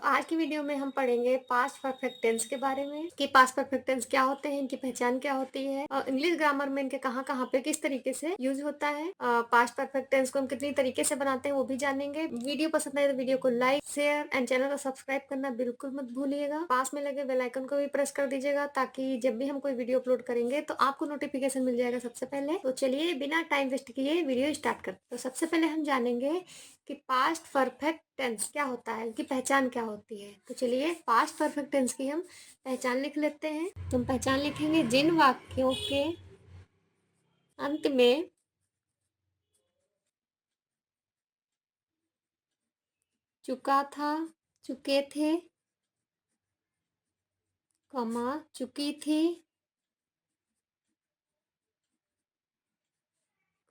आज की वीडियो में हम पढ़ेंगे पास्ट परफेक्ट टेंस के बारे में कि पास्ट परफेक्ट टेंस क्या होते हैं, इनकी पहचान क्या होती है और इंग्लिश ग्रामर में इनके कहाँ कहाँ पे किस तरीके से यूज होता है। पास्ट परफेक्ट टेंस को हम कितनी तरीके से बनाते हैं वो भी जानेंगे। वीडियो पसंद आए तो वीडियो को लाइक शेयर एंड चैनल को सब्सक्राइब करना बिल्कुल मत भूलिएगा। पास में लगे बेल आइकन को भी प्रेस कर दीजिएगा ताकि जब भी हम कोई वीडियो अपलोड करेंगे तो आपको नोटिफिकेशन मिल जाएगा सबसे पहले। तो चलिए बिना टाइम वेस्ट किए वीडियो स्टार्ट करते हैं। तो सबसे पहले हम जानेंगे कि पास्ट परफेक्ट टेंस क्या होता है, उनकी पहचान क्या होती है। तो चलिए पास्ट परफेक्ट टेंस की हम पहचान लिख लेते हैं। तो हम पहचान लिखेंगे जिन वाक्यों के अंत में चुका था, चुके थे, कमा चुकी थी,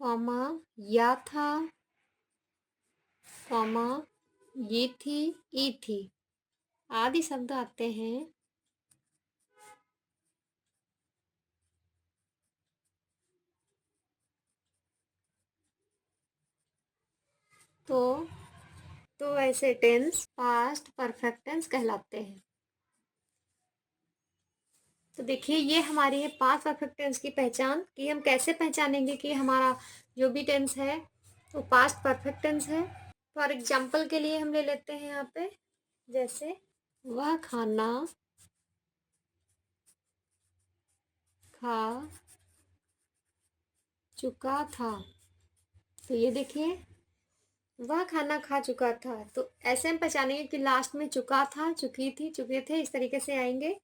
कमा या था, कमा ये थी, ई थी आदि शब्द आते हैं तो ऐसे टेंस पास्ट परफेक्ट टेंस कहलाते हैं। तो देखिए ये हमारी है पास्ट परफेक्ट टेंस की पहचान कि हम कैसे पहचानेंगे कि हमारा जो भी टेंस है वो पास्ट परफेक्ट टेंस है। फॉर एग्जाम्पल के लिए हम ले लेते हैं यहाँ पे, जैसे वह खाना खा चुका था। तो ये देखिए वह खाना खा चुका था, तो ऐसे हम पहचानेंगे कि लास्ट में चुका था, चुकी थी, चुके थे, इस तरीके से आएंगे।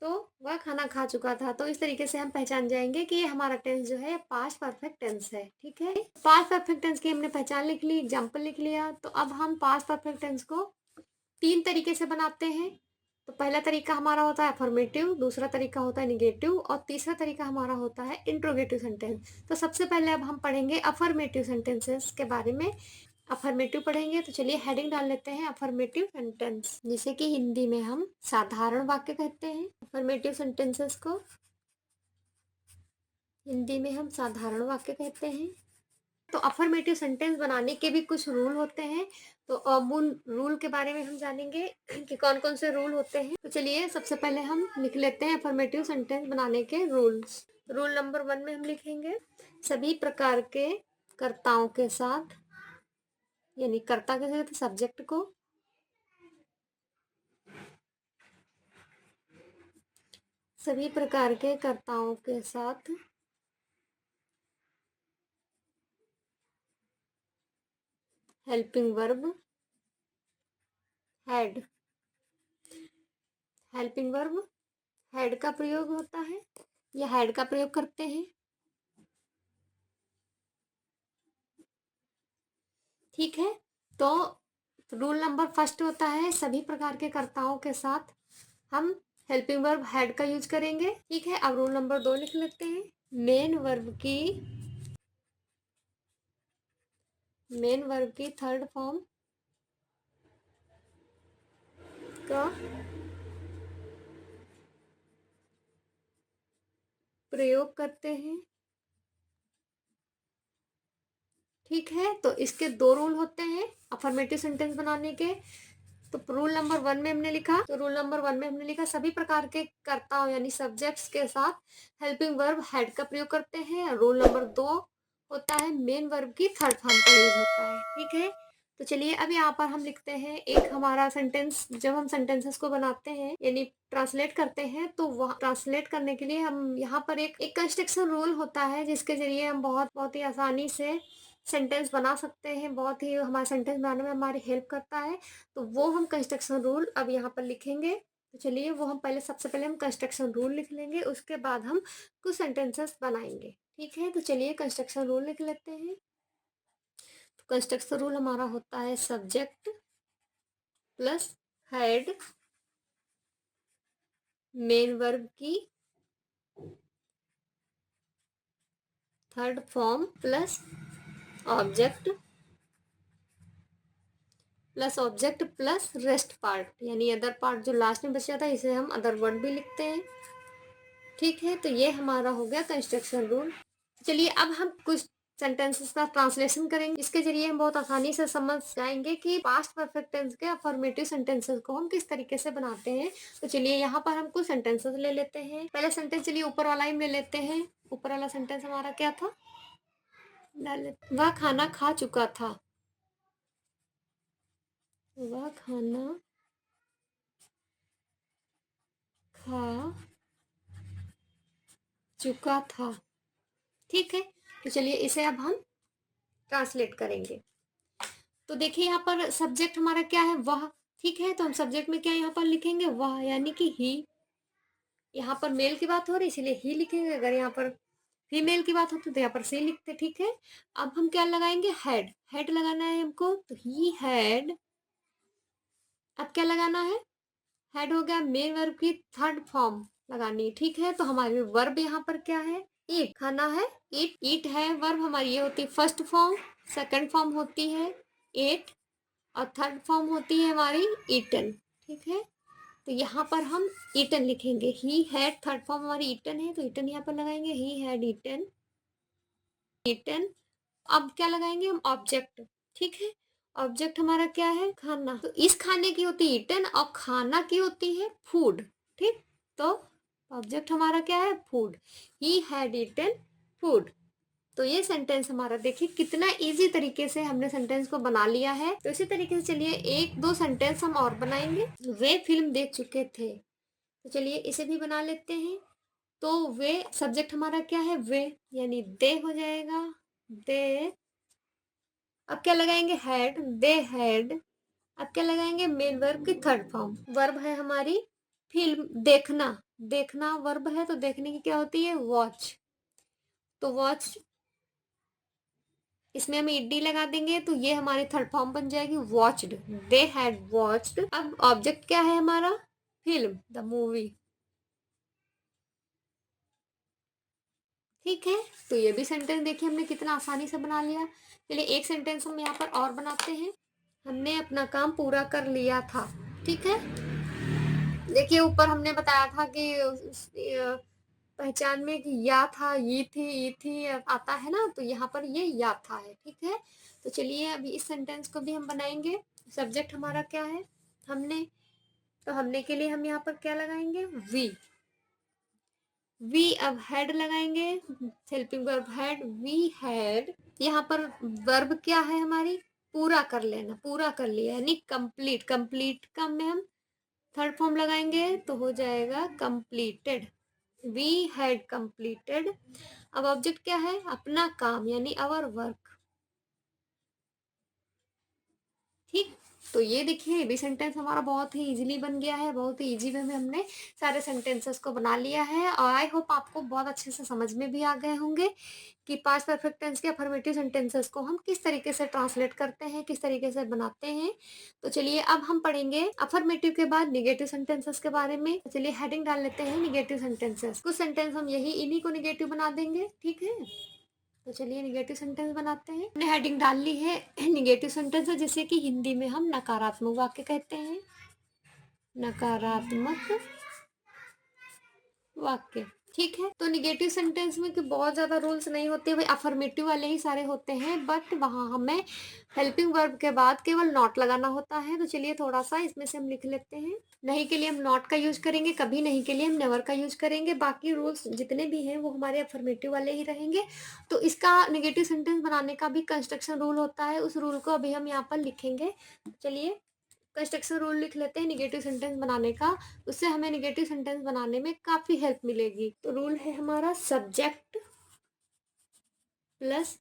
तो वह खाना खा चुका था, तो इस तरीके से हम पहचान जाएंगे कि ये हमारा टेंस जो है पास्ट परफेक्ट टेंस है। ठीक है, पास्ट परफेक्ट टेंस की हमने पहचान लिख ली, एग्जाम्पल लिख लिया। तो अब हम पास्ट परफेक्ट टेंस को तीन तरीके से बनाते हैं। तो पहला तरीका हमारा होता है अफर्मेटिव, दूसरा तरीका होता है निगेटिव और तीसरा तरीका हमारा होता है इंट्रोगेटिव सेंटेंस। तो सबसे पहले अब हम पढ़ेंगे अफर्मेटिव सेंटेंसेस के बारे में। अफर्मेटिव पढ़ेंगे तो चलिए हेडिंग डाल लेते हैं अफर्मेटिव सेंटेंस, जिसे कि हिंदी में हम साधारण वाक्य कहते हैं। अफर्मेटिव सेंटेंसेस को हिंदी में हम साधारण वाक्य कहते हैं। तो अफर्मेटिव सेंटेंस बनाने के भी कुछ रूल होते हैं। तो अब उन रूल के बारे में हम जानेंगे कि कौन कौन से रूल होते हैं। तो चलिए सबसे पहले हम लिख लेते हैं अफर्मेटिव सेंटेंस बनाने के रूल्स। रूल नंबर 1 में हम लिखेंगे सभी प्रकार के कर्ताओं के साथ, यानी कर्ता के साथ सब्जेक्ट को, सभी प्रकार के कर्ताओं के साथ helping verb had. Helping verb had का प्रयोग होता है या हैड का प्रयोग करते हैं। ठीक है, तो रूल नंबर फर्स्ट होता है सभी प्रकार के कर्ताओं के साथ हम हेल्पिंग वर्ब हैड का यूज करेंगे। ठीक है, अब रूल नंबर 2 लिख लेते हैं मेन वर्ब की थर्ड फॉर्म का प्रयोग करते हैं। ठीक है, तो इसके दो रूल होते हैं अफर्मेटिव सेंटेंस बनाने के। तो रूल नंबर 1 में हमने लिखा, सभी प्रकार के कर्ताओं यानी सब्जेक्ट्स के साथ हेल्पिंग वर्ब हैड का प्रयोग करते हैं। रूल नंबर 2 होता है मेन वर्ब की थर्ड फॉर्म का यूज होता है। ठीक है, तो चलिए अब यहाँ पर हम लिखते हैं एक हमारा सेंटेंस। जब हम सेंटेंसेस को बनाते हैं यानी ट्रांसलेट करते हैं, तो वह ट्रांसलेट करने के लिए हम यहाँ पर एक कंस्ट्रक्शन रूल होता है जिसके जरिए हम बहुत ही आसानी से सेंटेंस बना सकते हैं। बहुत ही हमारा सेंटेंस बनाने में हमारी हेल्प करता है। तो वो हम कंस्ट्रक्शन रूल अब यहाँ पर लिखेंगे। तो चलिए वो हम सबसे पहले हम कंस्ट्रक्शन रूल लिख लेंगे, उसके बाद हम कुछ सेंटेंसेस बनाएंगे। ठीक है, तो चलिए कंस्ट्रक्शन रूल लिख लेते हैं। तो कंस्ट्रक्शन रूल हमारा होता है subject plus had main verb की third form plus object plus rest part, यानी अदर पार्ट जो लास्ट में बचा था इसे हम अदर वर्ड भी लिखते हैं। ठीक है, तो ये हमारा हो गया कंस्ट्रक्शन रूल। चलिए अब हम कुछ सेंटेंसेस का ट्रांसलेशन करेंगे। इसके जरिए हम बहुत आसानी से समझ जाएंगे कि पास्ट परफेक्ट टेंस के अफर्मेटिव सेंटेंसेस को हम किस तरीके से बनाते हैं। तो चलिए यहाँ पर हम कुछ सेंटेंसेस ले लेते हैं। पहले सेंटेंस चलिए ऊपर वाला ही ले लेते हैं। ऊपर वाला सेंटेंस हमारा क्या था? वह खाना खा चुका था। वह खाना खा चुका था। ठीक है, तो चलिए इसे अब हम ट्रांसलेट करेंगे। तो देखिए यहाँ पर सब्जेक्ट हमारा क्या है? वह। ठीक है, तो हम सब्जेक्ट में क्या यहाँ पर लिखेंगे? वह, यानी कि ही। यहाँ पर मेल की बात हो रही इसलिए ही लिखेंगे। अगर यहाँ पर फीमेल की बात होती तो यहाँ पर सी लिखते। ठीक है, अब हम क्या लगाएंगे? हैड। हैड लगाना है हमको, तो ही हैड। अब क्या लगाना है? हेड हो गया, मेन वर्ब की थर्ड फॉर्म लगानी है। ठीक है, तो हमारी वर्ब यहाँ पर क्या है? ईट। खाना है ईट। ईट है वर्ब हमारी, ये होती है फर्स्ट फॉर्म। सेकंड फॉर्म होती है एट, और थर्ड फॉर्म होती है हमारी ईटन। ठीक है, तो यहाँ पर हम ईटन लिखेंगे। ही हैड थर्ड फॉर्म हमारी ईटन है, तो ईटन यहाँ पर लगाएंगे। He had eaten. ईटन। अब क्या लगाएंगे हम? ऑब्जेक्ट। ठीक है, ऑब्जेक्ट हमारा क्या है? खाना। तो इस खाने की होती है ईटन और खाना की होती है फूड। ठीक, तो ऑब्जेक्ट हमारा क्या है? Food. He had eaten food. तो ये सेंटेंस हमारा देखिए कितना इजी तरीके से हमने सेंटेंस को बना लिया है। तो इसी तरीके से चलिए एक दो सेंटेंस हम और बनाएंगे। वे फिल्म देख चुके थे, तो चलिए इसे भी बना लेते हैं। तो वे सब्जेक्ट हमारा क्या है? वे, यानी दे हो जाएगा। दे। अब क्या लगाएंगे? हैड। They had. अब क्या लगाएंगे? मेन वर्ब की थर्ड फॉर्म। वर्ब है हमारी फिल्म देखना। देखना वर्ब है, तो देखने की क्या होती है? वॉच। तो वॉच, इसमें हम ईडी लगा देंगे तो ये हमारी थर्ड फॉर्म बन जाएगी वॉच्ड। They had watched. अब ऑब्जेक्ट क्या है हमारा? Film, the movie. ठीक है, तो ये भी सेंटेंस देखिए हमने कितना आसानी से बना लिया। चलिए एक सेंटेंस हम यहाँ पर और बनाते हैं। हमने अपना काम पूरा कर लिया था। ठीक है, देखिए ऊपर हमने बताया था कि पहचान में कि या था, ये थी, ई थी आता है ना, तो यहाँ पर ये या था है। ठीक है, तो चलिए अभी इस सेंटेंस को भी हम बनाएंगे। सब्जेक्ट हमारा क्या है? हमने। तो हमने के लिए हम यहाँ पर क्या लगाएंगे? वी। वी। अब हेड लगाएंगे, helping verb had. We had. यहाँ पर वर्ब क्या है हमारी? पूरा कर लेना। पूरा कर लिया यानी कंप्लीट। कंप्लीट का में हम थर्ड फॉर्म लगाएंगे तो हो जाएगा कंप्लीटेड। We had completed. अब ऑब्जेक्ट क्या है? अपना काम, यानी आवर वर्क। ठीक, तो ये देखिए ये भी सेंटेंस हमारा बहुत ही इजीली बन गया है। बहुत ही इजी वे में हमने सारे सेंटेंसेस को बना लिया है, और आई होप आपको बहुत अच्छे से समझ में भी आ गए होंगे कि पास्ट परफेक्ट टेंस के अफर्मेटिव सेंटेंसेस को हम किस तरीके से ट्रांसलेट करते हैं, किस तरीके से बनाते हैं। तो चलिए अब हम पढ़ेंगे अफर्मेटिव के बाद निगेटिव सेंटेंसेस के बारे में। तो चलिए हेडिंग डाल लेते हैं निगेटिव सेंटेंसेस। कुछ सेंटेंस हम यही इन्हीं को निगेटिव बना देंगे। ठीक है, तो चलिए निगेटिव सेंटेंस बनाते हैं। हमने हेडिंग डाल ली है निगेटिव सेंटेंस है, जिसे कि हिंदी में हम नकारात्मक वाक्य कहते हैं। नकारात्मक वाक्य। ठीक है, तो निगेटिव सेंटेंस में कि बहुत ज्यादा रूल्स नहीं होते, भाई अफर्मेटिव वाले ही सारे होते हैं, बट वहां हमें हेल्पिंग वर्ब के बाद केवल नॉट लगाना होता है। तो चलिए थोड़ा सा इसमें से हम लिख लेते हैं। नहीं के लिए हम नॉट का यूज करेंगे, कभी नहीं के लिए हम नेवर का यूज करेंगे। बाकी रूल्स जितने भी हैं वो हमारे अफर्मेटिव वाले ही रहेंगे। तो इसका निगेटिव सेंटेंस बनाने का भी कंस्ट्रक्शन रूल होता है, उस रूल को अभी हम यहाँ पर लिखेंगे। चलिए कंस्ट्रक्शन रूल लिख लेते हैं निगेटिव सेंटेंस बनाने का। उससे हमें निगेटिव सेंटेंस बनाने में काफी हेल्प मिलेगी। तो रूल है हमारा subject plus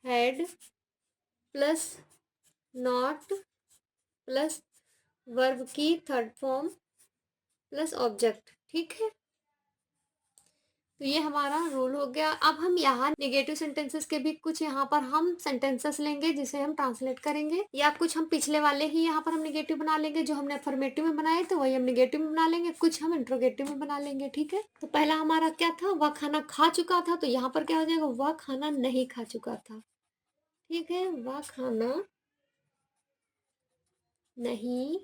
head plus not plus verb की थर्ड फॉर्म प्लस ऑब्जेक्ट। ठीक है, तो ये हमारा रूल हो गया। अब हम यहाँ निगेटिव सेंटेंसेस के भी कुछ यहाँ पर हम सेंटेंसेस लेंगे जिसे हम ट्रांसलेट करेंगे, या कुछ हम पिछले वाले ही यहाँ पर हम निगेटिव बना लेंगे। जो हमने अफर्मेटिव में बनाए तो वही हम निगेटिव में बना लेंगे, कुछ हम इंट्रोगेटिव में बना लेंगे। ठीक है, तो पहला हमारा क्या था? वह खाना खा चुका था, तो यहाँ पर क्या हो जाएगा? वह खाना नहीं खा चुका था। ठीक है, वह खाना नहीं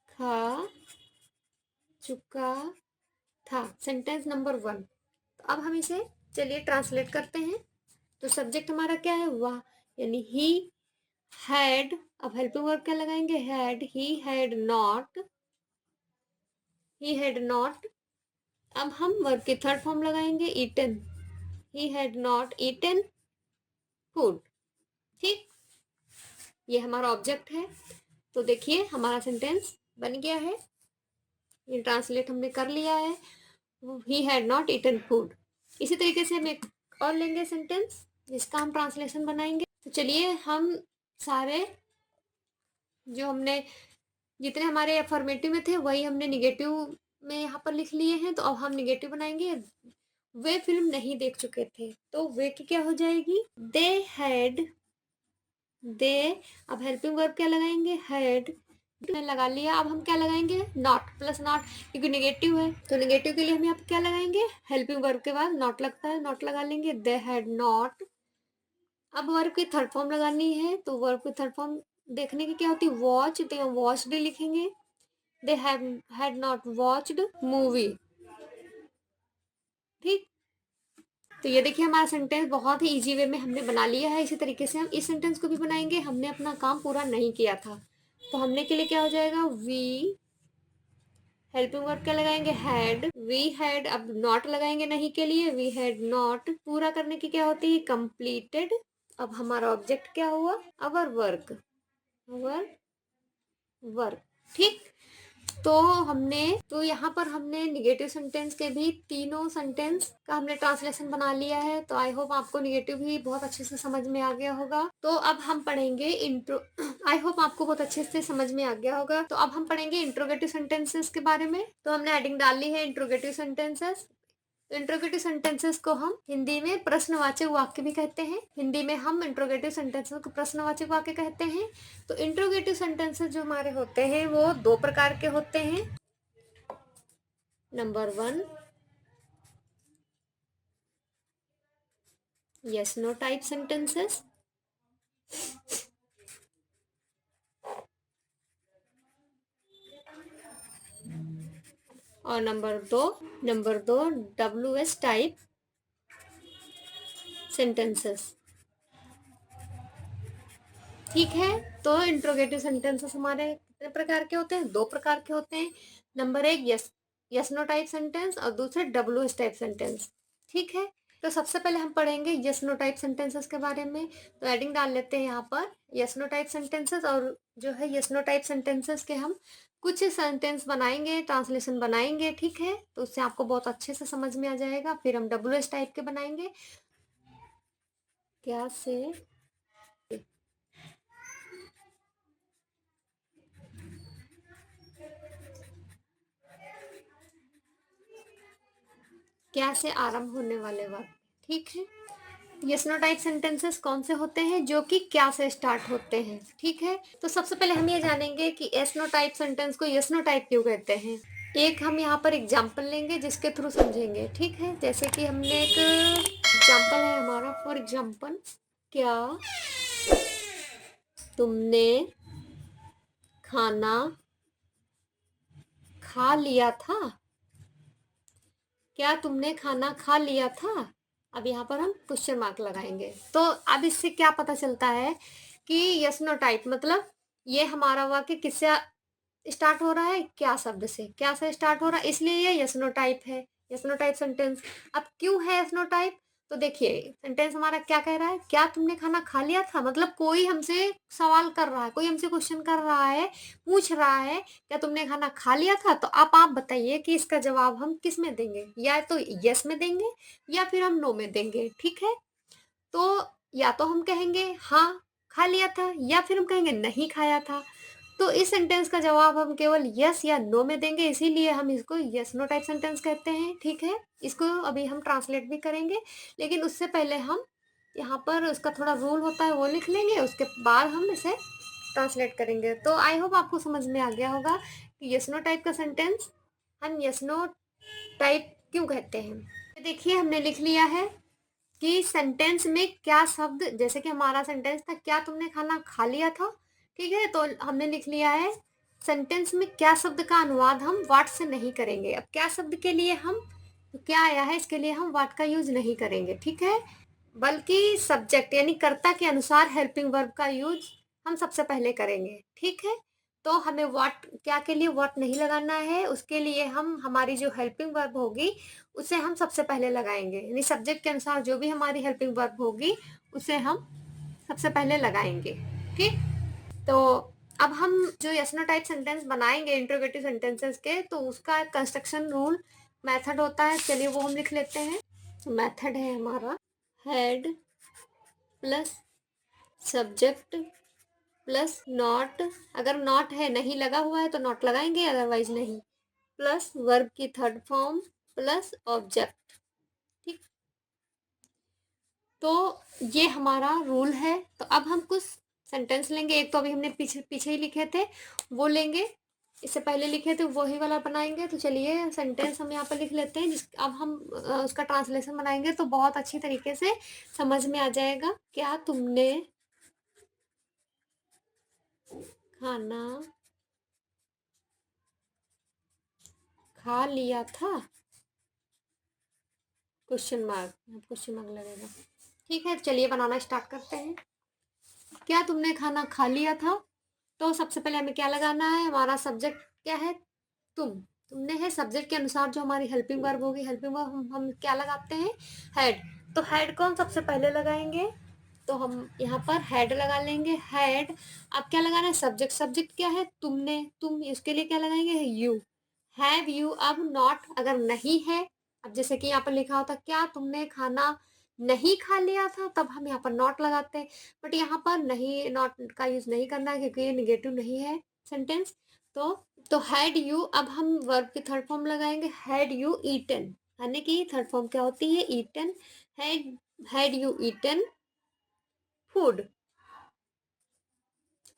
खा चुका था। Sentence number 1। तो अब हम इसे चलिए ट्रांसलेट करते हैं। तो सब्जेक्ट हमारा क्या है, वाह, यानी ही हैड। अब हेल्पिंग वर्ब क्या लगाएंगे, had, he had not, he had not. अब हम वर्ब की थर्ड फॉर्म लगाएंगे, eaten, he had not eaten food. ठीक, ये हमारा ऑब्जेक्ट है। तो देखिए हमारा सेंटेंस बन गया है, ये ट्रांसलेट हमने कर लिया है, he had not eaten food. इसी तरीके से हम एक और लेंगे सेंटेंस जिसका हम ट्रांसलेशन बनाएंगे। तो चलिए हम सारे जो हमने जितने हमारे अफर्मेटिव में थे वही हमने निगेटिव में यहाँ पर लिख लिए हैं। तो अब हम निगेटिव बनाएंगे। वे फिल्म नहीं देख चुके थे, तो वे की क्या हो जाएगी, दे हैड, दे। अब हेल्पिंग वर्ब क्या लगाएंगे, हैड लगा लिया। अब हम क्या लगाएंगे, नॉट, प्लस नॉट, क्योंकि नेगेटिव है तो नेगेटिव के लिए हम यहाँ पे क्या लगाएंगे, हेल्पिंग वर्ब के बाद नॉट लगता है, नॉट लगा लेंगे, दे हैड नॉट। अब वर्ब की थर्ड फॉर्म लगानी है, तो वर्ब की थर्ड फॉर्म देखने की क्या होती है, वॉच, तो यहाँ वॉच्ड लिखेंगे, they had not watched movie. ठीक, तो ये देखिए हमारा सेंटेंस बहुत ही इजी वे में हमने बना लिया है। इसी तरीके से हम इस सेंटेंस को भी बनाएंगे। हमने अपना काम पूरा नहीं किया था, तो हमने के लिए क्या हो जाएगा, वी, हेल्पिंग वर्ब क्या लगाएंगे, हैड, वी हैड। अब नॉट लगाएंगे नहीं के लिए, वी हैड नॉट। पूरा करने की क्या होती है, कंप्लीटेड। अब हमारा ऑब्जेक्ट क्या हुआ, अवर वर्क, अवर वर्क। ठीक, तो हमने तो यहाँ पर हमने निगेटिव सेंटेंस के भी तीनों सेंटेंस का हमने ट्रांसलेशन बना लिया है। तो आई होप आपको निगेटिव भी बहुत अच्छे से समझ में आ गया होगा। तो अब हम पढ़ेंगे इंट्रो, आई होप आपको बहुत अच्छे से समझ में आ गया होगा। तो अब हम पढ़ेंगे इंट्रोगेटिव सेंटेंसेस के बारे में। तो हमने हेडिंग डाल ली है इंट्रोगेटिव सेंटेंसेस। इंट्रोगेटिव सेंटेंसेस को हम हिंदी में प्रश्नवाचक वाक्य भी कहते हैं। हिंदी में हम इंट्रोगेटिव सेंटेंसेस को प्रश्नवाचक वाक्य कहते हैं। तो इंट्रोगेटिव सेंटेंसेस जो हमारे होते हैं वो दो प्रकार के होते हैं। Number 1, yes no type sentences, और नंबर दो WS टाइप सेंटेंसेस। ठीक है, तो इंट्रोगेटिव सेंटेंसेस हमारे कितने प्रकार के होते हैं, दो प्रकार के होते हैं। Number 1 yes no type sentence, और दूसरे WS टाइप सेंटेंस। ठीक है, तो सबसे पहले हम पढ़ेंगे यस नो टाइप सेंटेंसेस के बारे में। तो एडिंग डाल लेते हैं यहाँ पर यस नो टाइप सेंटेंसेस, और जो है यस नो टाइप सेंटेंसेस के हम कुछ सेंटेंस बनाएंगे, ट्रांसलेशन बनाएंगे। ठीक है, तो उससे आपको बहुत अच्छे से समझ में आ जाएगा। फिर हम WS टाइप के बनाएंगे। क्या से क्या से आरंभ होने वाले वाक्य। ठीक है, यस नो टाइप सेंटेंसेस कौन से होते हैं, जो कि क्या से स्टार्ट होते हैं। ठीक है, तो सबसे पहले हम ये जानेंगे कि यस नो टाइप सेंटेंस को यस नो टाइप क्यों कहते हैं। एक हम यहाँ पर एग्जाम्पल लेंगे जिसके थ्रू समझेंगे। ठीक है, जैसे कि हमने एक एग्जाम्पल है हमारा, फॉर एग्जाम्पल, क्या तुमने खाना खा लिया था, क्या तुमने खाना खा लिया था। अब यहाँ पर हम क्वेश्चन मार्क लगाएंगे। तो अब इससे क्या पता चलता है कि यस नो टाइप मतलब ये हमारा वाक्य किससे स्टार्ट हो रहा है, क्या शब्द से, क्या से स्टार्ट हो रहा है, इसलिए ये यस नो टाइप है, यस नो टाइप सेंटेंस। अब क्यों है यस नो टाइप, तो देखिए सेंटेंस हमारा क्या कह रहा है, क्या तुमने खाना खा लिया था, मतलब कोई हमसे सवाल कर रहा है, कोई हमसे क्वेश्चन कर रहा है, पूछ रहा है क्या तुमने खाना खा लिया था। तो आप बताइए कि इसका जवाब हम किस में देंगे, या तो यस में देंगे या फिर हम नो में देंगे। ठीक है, तो या तो हम कहेंगे हाँ खा लिया था, या फिर हम कहेंगे नहीं खाया था। तो इस सेंटेंस का जवाब हम केवल यस या नो में देंगे, इसीलिए हम इसको यस नो टाइप सेंटेंस कहते हैं। ठीक है, इसको अभी हम ट्रांसलेट भी करेंगे, लेकिन उससे पहले हम यहाँ पर उसका थोड़ा रूल होता है वो लिख लेंगे, उसके बाद हम इसे ट्रांसलेट करेंगे। तो आई होप आपको समझ में आ गया होगा कि यस नो टाइप का सेंटेंस हम यस नो टाइप क्यों कहते हैं। देखिए हमने लिख लिया है कि सेंटेंस में क्या शब्द, जैसे कि हमारा सेंटेंस था क्या तुमने खाना खा लिया था। ठीक है, तो हमने लिख लिया है सेंटेंस में क्या शब्द का अनुवाद हम व्हाट से नहीं करेंगे। अब क्या शब्द के लिए हम तो क्या आया है, इसके लिए हम व्हाट का यूज नहीं करेंगे, ठीक है, बल्कि सब्जेक्ट यानी कर्ता के अनुसार हेल्पिंग वर्ब का यूज हम सबसे पहले करेंगे, ठीक है। तो हमें व्हाट क्या के लिए व्हाट नहीं लगाना है, उसके लिए हम हमारी जो हेल्पिंग वर्ब होगी उसे हम सबसे पहले लगाएंगे, यानी सब्जेक्ट के अनुसार जो भी हमारी हेल्पिंग वर्ब होगी उसे हम सबसे पहले लगाएंगे, ठीक। तो अब हम जो यस नो टाइप सेंटेंस बनाएंगे इंट्रोगेटिव सेंटेंसेस के, तो उसका कंस्ट्रक्शन रूल मेथड होता है, चलिए वो हम लिख लेते हैं। मेथड है हमारा head plus subject plus not, अगर नॉट है नहीं लगा हुआ है तो नॉट लगाएंगे, अदरवाइज नहीं, प्लस वर्ब की थर्ड फॉर्म प्लस ऑब्जेक्ट, ठीक। तो ये हमारा रूल है। तो अब हम कुछ सेंटेंस लेंगे, एक तो अभी हमने पीछे पीछे ही लिखे थे वो लेंगे, इससे पहले लिखे थे वही वाला बनाएंगे। तो चलिए सेंटेंस हम यहाँ पर लिख लेते हैं, जिस अब हम उसका ट्रांसलेशन बनाएंगे तो बहुत अच्छी तरीके से समझ में आ जाएगा। क्या तुमने खाना खा लिया था, क्वेश्चन मार्क, क्वेश्चन मार्क लगेगा, ठीक है। चलिए बनाना स्टार्ट करते हैं। क्या तुमने खाना खा लिया था, तो सबसे पहले हमें क्या लगाना है, हमारा सब्जेक्ट क्या है, तुमने है, सब्जेक्ट के अनुसार जो हमारी हेल्पिंग वर्ब होगी, हेल्पिंग वर्ब हम क्या लगाते हैं, हेड। तो हेड को हम सबसे पहले लगाएंगे, तो हम यहाँ पर हेड लगा लेंगे, हेड। अब क्या लगाना है, सब्जेक्ट, सब्जेक्ट क्या है, तुमने, तुम, इसके लिए क्या लगाएंगे, यू, हैव यू। अब नॉट अगर नहीं है, अब जैसे कि यहाँ पर लिखा होता क्या तुमने खाना नहीं खा लिया था, तब हम यहाँ पर नॉट लगाते हैं, बट यहाँ पर नहीं, नॉट का यूज नहीं करना है क्योंकि ये निगेटिव नहीं है सेंटेंस। तो हैड यू, अब हम वर्ब की थर्ड फॉर्म लगाएंगे, हैड यू ईटन, यानी कि थर्ड फॉर्म क्या होती है, eaten, had you eaten food,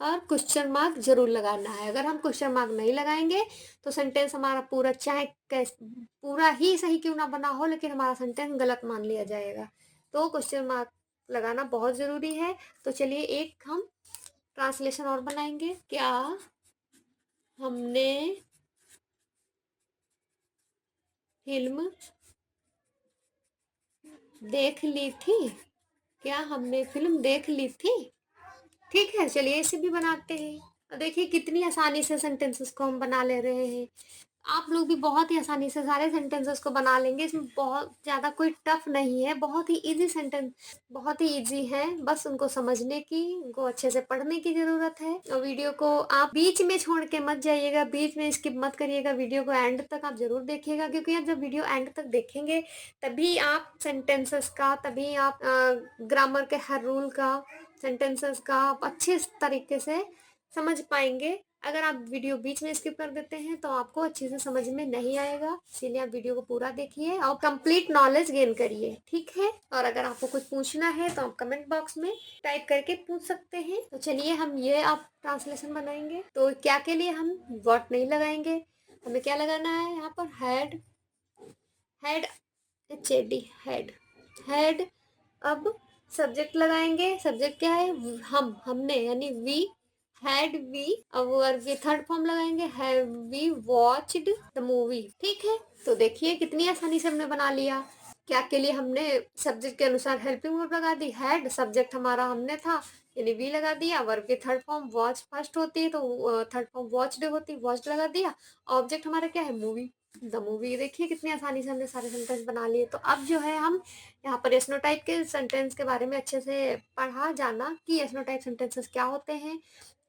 और क्वेश्चन मार्क जरूर लगाना है। अगर हम क्वेश्चन मार्क नहीं लगाएंगे तो सेंटेंस हमारा पूरा, चाहे पूरा ही सही क्यों ना बना हो, लेकिन हमारा सेंटेंस गलत मान लिया जाएगा। तो क्वेश्चन मार्क लगाना बहुत जरूरी है। तो चलिए एक हम ट्रांसलेशन और बनाएंगे, क्या हमने फिल्म देख ली थी, क्या हमने फिल्म देख ली थी, ठीक है। चलिए इसे भी बनाते हैं, और देखिए कितनी आसानी से सेंटेंसेस को हम बना ले रहे हैं। आप लोग भी बहुत ही आसानी से सारे सेंटेंसेस को बना लेंगे, इसमें बहुत ज़्यादा कोई टफ नहीं है, बहुत ही इजी सेंटेंस, बहुत ही इजी है, बस उनको समझने की, उनको अच्छे से पढ़ने की ज़रूरत है। और वीडियो को आप बीच में छोड़ के मत जाइएगा, बीच में स्किप मत करिएगा, वीडियो को एंड तक आप ज़रूर देखिएगा, क्योंकि आप जब वीडियो एंड तक देखेंगे तभी आप सेंटेंसेस का, तभी आप ग्रामर के हर रूल का, सेंटेंसेस का आप अच्छे तरीके से समझ पाएंगे। अगर आप वीडियो बीच में स्किप कर देते हैं तो आपको अच्छे से समझ में नहीं आएगा, इसीलिए आप वीडियो को पूरा देखिए और कंप्लीट नॉलेज गेन करिए, ठीक है। और अगर आपको कुछ पूछना है तो आप कमेंट बॉक्स में टाइप करके पूछ सकते हैं। तो चलिए हम ये आप ट्रांसलेशन बनाएंगे, तो क्या के लिए हम व्हाट नहीं लगाएंगे, हमें क्या लगाना है, यहाँ पर had, had, H A D, had, had. अब सब्जेक्ट लगाएंगे, सब्जेक्ट क्या है, हमने, यानी वी, हैड वी। अब वर्ब की थर्ड फॉर्म लगाएंगे, have we watched the movie, ठीक है। तो देखिए कितनी आसानी से हमने बना लिया। क्या के लिए हमने सब्जेक्ट के अनुसार हेल्पिंग वर्ब लगा दी, हैड, सब्जेक्ट हमारा हमने था यानी वी लगा दिया, वर्ब की थर्ड फॉर्म वॉच फर्स्ट होती है तो थर्ड फॉर्म वॉच्ड होती है, वॉच्ड लगा दिया, ऑब्जेक्ट हमारा क्या है, मूवी, द मूवी। देखिए कितनी आसानी से हमने सारे सेंटेंस बना लिए। तो अब जो है हम यहाँ पर यस नो टाइप के सेंटेंस के बारे में अच्छे से पढ़ा, जाना कि यस नो टाइप सेंटेंसेस क्या होते हैं,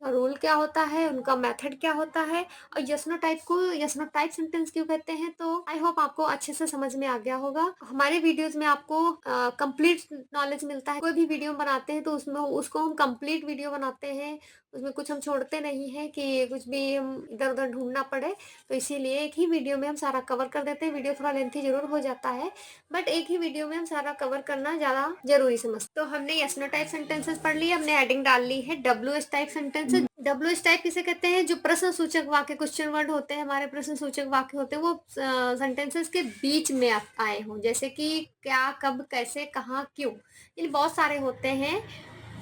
रूल क्या होता है, उनका मेथड क्या होता है, और यस नो टाइप को यस नो टाइप सेंटेंस क्यों कहते हैं। तो आई होप आपको अच्छे से समझ में आ गया होगा। हमारे वीडियोस में आपको कंप्लीट नॉलेज मिलता है, कोई भी वीडियो बनाते हैं तो उसमें उसको हम कंप्लीट वीडियो बनाते हैं, उसमें कुछ हम छोड़ते नहीं हैं कि कुछ भी हम इधर उधर ढूंढना पड़े। तो इसीलिए एक ही वीडियो में हम सारा कवर कर देते हैं। वीडियो थोड़ा लेंथी जरूर हो जाता है, बट एक ही वीडियो में हम सारा कवर करना ज़्यादा जरूरी समझते। तो हमने यस नो टाइप सेंटेंसेस पढ़ लिए, हमने हेडिंग डाल ली है W S type sentences. W S type किसे कहते हैं, जो प्रश्न सूचक वाक्य, क्वेश्चन वर्ड होते हैं हमारे, प्रश्न सूचक वाक्य होते हैं, वो सेंटेंसेस के बीच में आए हों, जैसे कि क्या, कब, कैसे, कहाँ, क्यों, ये बहुत सारे होते हैं।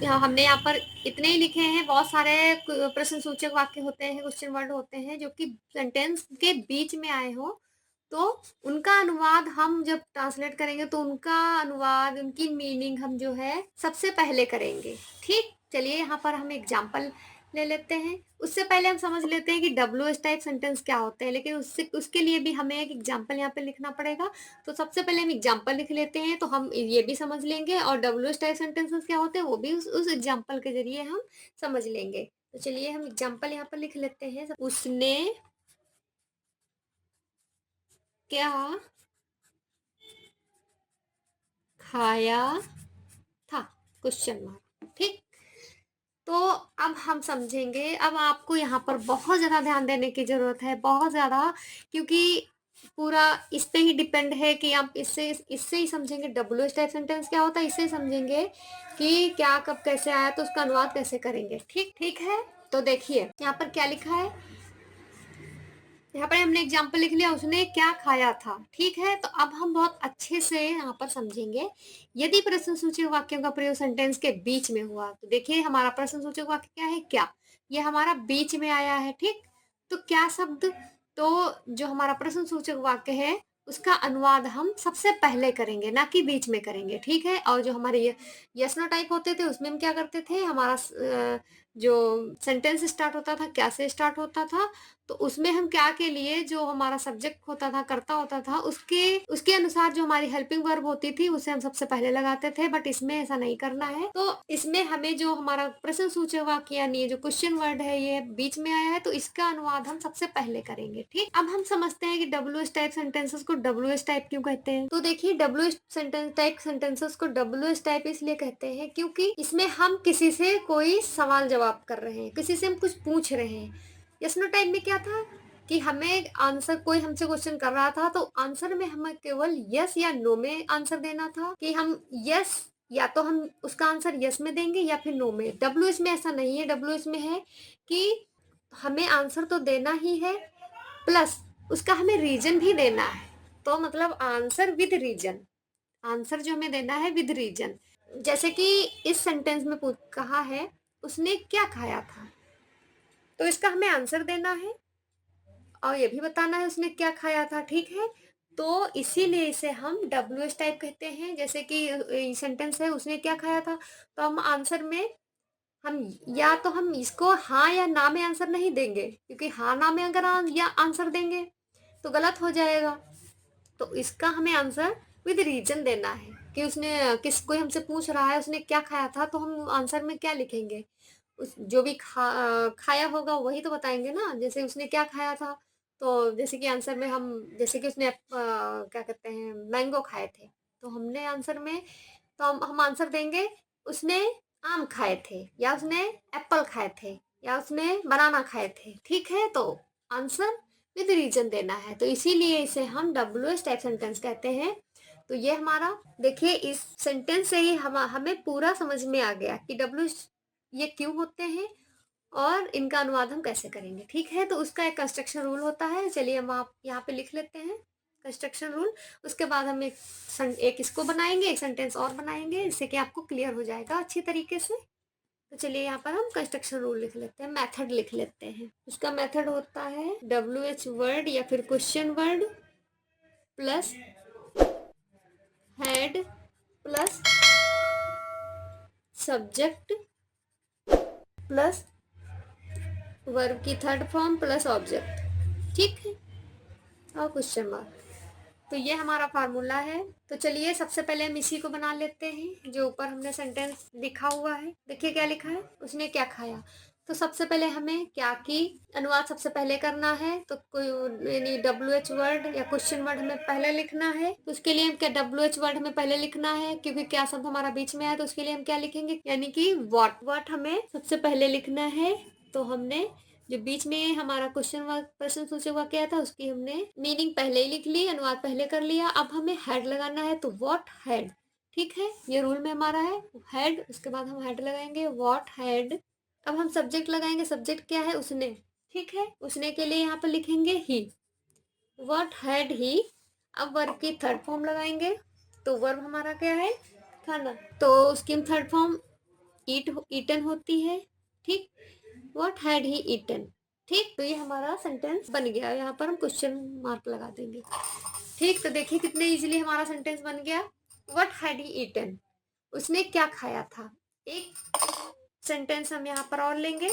हमने यहाँ पर इतने ही लिखे हैं, बहुत सारे प्रश्न सूचक वाक्य होते हैं, क्वेश्चन वर्ड होते हैं जो कि सेंटेंस के बीच में आए हो, तो उनका अनुवाद हम जब ट्रांसलेट करेंगे तो उनका अनुवाद, उनकी मीनिंग हम जो है सबसे पहले करेंगे। ठीक, चलिए यहाँ पर हम एग्जाम्पल ले लेते हैं। उससे पहले हम समझ लेते हैं कि WH टाइप सेंटेंस क्या होते हैं, लेकिन उससे उसके लिए भी हमें एक एग्जाम्पल यहाँ पे लिखना पड़ेगा। तो सबसे पहले हम एग्जाम्पल लिख लेते हैं, तो हम ये भी समझ लेंगे, और WH टाइप सेंटेंसेस क्या होते हैं वो भी उस एग्जाम्पल के जरिए हम समझ लेंगे। तो चलिए हम एग्जाम्पल यहाँ पर लिख लेते हैं। उसने क्या खाया था, क्वेश्चन मार्क। ठीक, तो अब हम समझेंगे। अब आपको यहाँ पर बहुत ज़्यादा ध्यान देने की ज़रूरत है, बहुत ज़्यादा, क्योंकि पूरा इस पे ही डिपेंड है कि आप इससे ही समझेंगे WH टाइप सेंटेंस क्या होता है, इससे ही समझेंगे कि क्या कब कैसे आया, तो उसका अनुवाद कैसे करेंगे। ठीक ठीक है, तो देखिए यहाँ पर क्या लिखा है। यहाँ पर हमने एग्जाम्पल लिख लिया, उसने क्या खाया था। ठीक है, तो अब हम बहुत अच्छे से यहाँ पर समझेंगे। यदि प्रश्नसूचक वाक्यों का प्रयोग सेंटेंस के बीच में हुआ, तो देखिए हमारा प्रश्नसूचक वाक्य क्या है, क्या, ये हमारा बीच में आया है। ठीक, तो क्या शब्द, तो जो हमारा प्रश्नसूचक वाक्य है उसका अनुवाद हम सबसे पहले करेंगे, ना कि बीच में करेंगे। ठीक है, और जो हमारे यस नो टाइप होते थे उसमें हम क्या करते थे, हमारा जो सेंटेंस स्टार्ट होता था क्या से स्टार्ट होता था, तो उसमें हम क्या के लिए जो हमारा सब्जेक्ट होता था, कर्ता होता था, उसके उसके अनुसार जो हमारी हेल्पिंग वर्ब होती थी उसे हम सबसे पहले लगाते थे। बट इसमें ऐसा नहीं करना है। तो इसमें हमें जो हमारा प्रश्नसूचक वाक्य यानी ये जो क्वेश्चन वर्ड है ये बीच में आया है, तो इसका अनुवाद हम सबसे पहले करेंगे। ठीक, अब हम समझते हैं कि WH टाइप सेंटेंसेस को WH टाइप क्यों कहते हैं। तो देखिए WH टाइप सेंटेंसेस को WH टाइप इसलिए कहते हैं क्योंकि इसमें हम किसी से कोई सवाल जवाब कर रहे हैं, किसी से हम कुछ पूछ रहे हैं। यस नो टाइम में क्या था कि हमें आंसर, कोई हमसे क्वेश्चन कर रहा था तो आंसर में हमें केवल यस या नो में आंसर देना था, कि हम यस, या तो हम उसका आंसर यस में देंगे या फिर नो में। WH में ऐसा नहीं है, WH में है कि हमें आंसर तो देना ही है, प्लस उसका हमें रीजन भी देना है। तो मतलब आंसर विद रीजन, आंसर जो हमें देना है विद रीजन। जैसे कि इस सेंटेंस में कहा है उसने क्या खाया था, तो इसका हमें आंसर देना है और ये भी बताना है उसने क्या खाया था। ठीक है, तो इसीलिए इसे हम WH टाइप कहते हैं। जैसे कि सेंटेंस है उसने क्या खाया था, तो हम आंसर में हम या तो हम इसको हाँ या ना में आंसर नहीं देंगे, क्योंकि हाँ ना में अगर या आंसर देंगे तो गलत हो जाएगा। तो इसका हमें आंसर विद रीजन देना है कि उसने किस, कोई हमसे पूछ रहा है उसने क्या खाया था, तो हम आंसर में क्या लिखेंगे, उस जो भी खाया होगा वही तो बताएंगे ना। जैसे उसने क्या खाया था, तो जैसे कि आंसर में हम, जैसे कि उसने क्या कहते हैं मैंगो खाए थे, तो हमने आंसर में, तो हम आंसर देंगे उसने आम खाए थे, या उसने एप्पल खाए थे, या उसने बनाना खाए थे। ठीक है, तो आंसर विद रीजन देना है, तो इसीलिए इसे हम WH टाइप सेंटेंस कहते हैं। तो ये हमारा, देखिए इस सेंटेंस से ही हमें पूरा समझ में आ गया कि WH ये क्यों होते हैं और इनका अनुवाद हम कैसे करेंगे। ठीक है, तो उसका एक कंस्ट्रक्शन रूल होता है। चलिए हम आप यहाँ पे लिख लेते हैं कंस्ट्रक्शन रूल। उसके बाद हम एक इसको बनाएंगे, एक सेंटेंस और बनाएंगे, जिससे कि आपको क्लियर हो जाएगा अच्छी तरीके से। तो चलिए यहाँ पर हम कंस्ट्रक्शन रूल लिख लेते हैं, मेथड लिख लेते हैं। उसका मेथड होता है WH वर्ड या फिर question word plus head plus subject plus verb की थर्ड फॉर्म प्लस ऑब्जेक्ट। ठीक है, और क्वेश्चन मार्क। तो ये हमारा फार्मूला है। तो चलिए सबसे पहले हम इसी को बना लेते हैं, जो ऊपर हमने सेंटेंस लिखा हुआ है। देखिए क्या लिखा है, उसने क्या खाया। तो सबसे पहले हमें क्या की अनुवाद सबसे पहले करना है, तो कोई यानी WH वर्ड या क्वेश्चन वर्ड हमें पहले लिखना है। तो उसके लिए हम क्या, WH वर्ड हमें पहले लिखना है, क्योंकि क्या शब्द हमारा बीच में है, तो उसके लिए हम क्या लिखेंगे, यानी कि व्हाट हमें सबसे पहले लिखना है। तो हमने जो बीच में हमारा क्वेश्चन वर्क प्रश्न सूचक वाक्य आया था उसकी हमने मीनिंग पहले ही लिख ली, अनुवाद पहले कर लिया। अब हमें हेड लगाना है, तो व्हाट हेड। ठीक है, ये रूल में हमारा है हेड, उसके बाद हम हेड लगाएंगे व्हाट हेड। अब हम सब्जेक्ट लगाएंगे, सब्जेक्ट क्या है, उसने। ठीक है, उसने के लिए यहाँ पर लिखेंगे ही, व्हाट हैड ही। अब वर्ब की थर्ड फॉर्म लगाएंगे, तो वर्ब हमारा क्या है, खाना, तो उसकी थर्ड फॉर्म ईटन होती है। ठीक, व्हाट हैड ही ईटन। ठीक, तो ये हमारा सेंटेंस बन गया। यहाँ पर हम क्वेश्चन मार्क लगा देंगे। ठीक, तो देखिए कितने इजीली हमारा सेंटेंस बन गया। व्हाट हैड ही ईटन, उसने क्या खाया था। एक सेंटेंस हम यहाँ पर और लेंगे।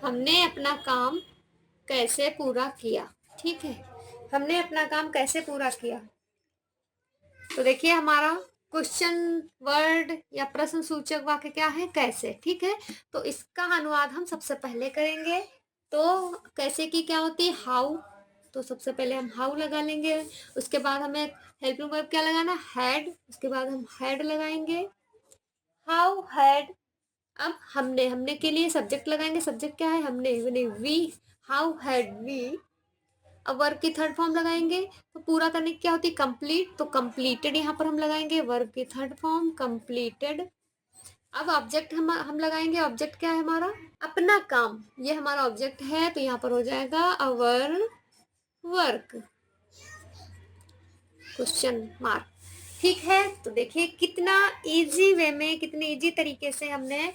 हमने अपना काम कैसे पूरा किया। ठीक है, हमने अपना काम कैसे पूरा किया। तो देखिए हमारा क्वेश्चन वर्ड या प्रश्न सूचक वाक्य क्या है, कैसे। ठीक है, तो इसका अनुवाद हम सबसे पहले करेंगे। तो कैसे की क्या होती है, हाउ। तो सबसे पहले हम हाउ लगा लेंगे। उसके बाद हमें हेल्पिंग वर्ब क्या लगाना, हैड। उसके बाद हम हैड लगाएंगे, हाउ हैड। अब हमने हमने के लिए सब्जेक्ट लगाएंगे। सब्जेक्ट क्या है, हमने वी। How had we. अब वर्ब की थर्ड फॉर्म लगाएंगे। तो पूरा करने की क्या होती है, कंप्लीट। तो कंप्लीटेड यहाँ पर हम लगाएंगे वर्ब की थर्ड फॉर्म कंप्लीटेड। अब ऑब्जेक्ट हम लगाएंगे। ऑब्जेक्ट क्या है हमारा, अपना काम। ये हमारा ऑब्जेक्ट है, तो यहाँ पर हो जाएगा अवर वर्क क्वेश्चन मार्क। ठीक है, तो देखिए कितना इजी वे में, कितने इजी तरीके से हमने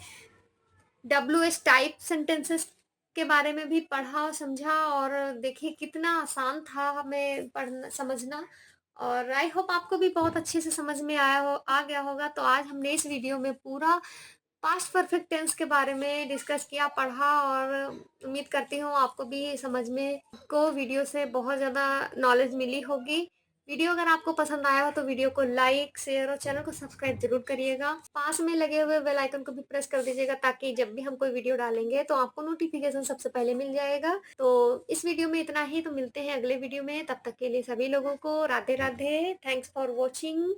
WH टाइप सेंटेंसेस के बारे में भी पढ़ा और समझा। और देखिए कितना आसान था हमें पढ़ना समझना। और आई होप आपको भी बहुत अच्छे से समझ में आ गया होगा। तो आज हमने इस वीडियो में पूरा पास्ट परफेक्ट टेंस के बारे में डिस्कस किया, पढ़ा। और उम्मीद करती हूँ आपको भी समझ में को वीडियो से बहुत ज़्यादा नॉलेज मिली होगी। वीडियो अगर आपको पसंद आया हो तो वीडियो को लाइक शेयर और चैनल को सब्सक्राइब जरूर करिएगा। पास में लगे हुए बेल आइकन को भी प्रेस कर दीजिएगा, ताकि जब भी हम कोई वीडियो डालेंगे तो आपको नोटिफिकेशन सबसे पहले मिल जाएगा। तो इस वीडियो में इतना ही, तो मिलते हैं अगले वीडियो में। तब तक के लिए सभी लोगों को Radhe Radhe. Thanks for watching.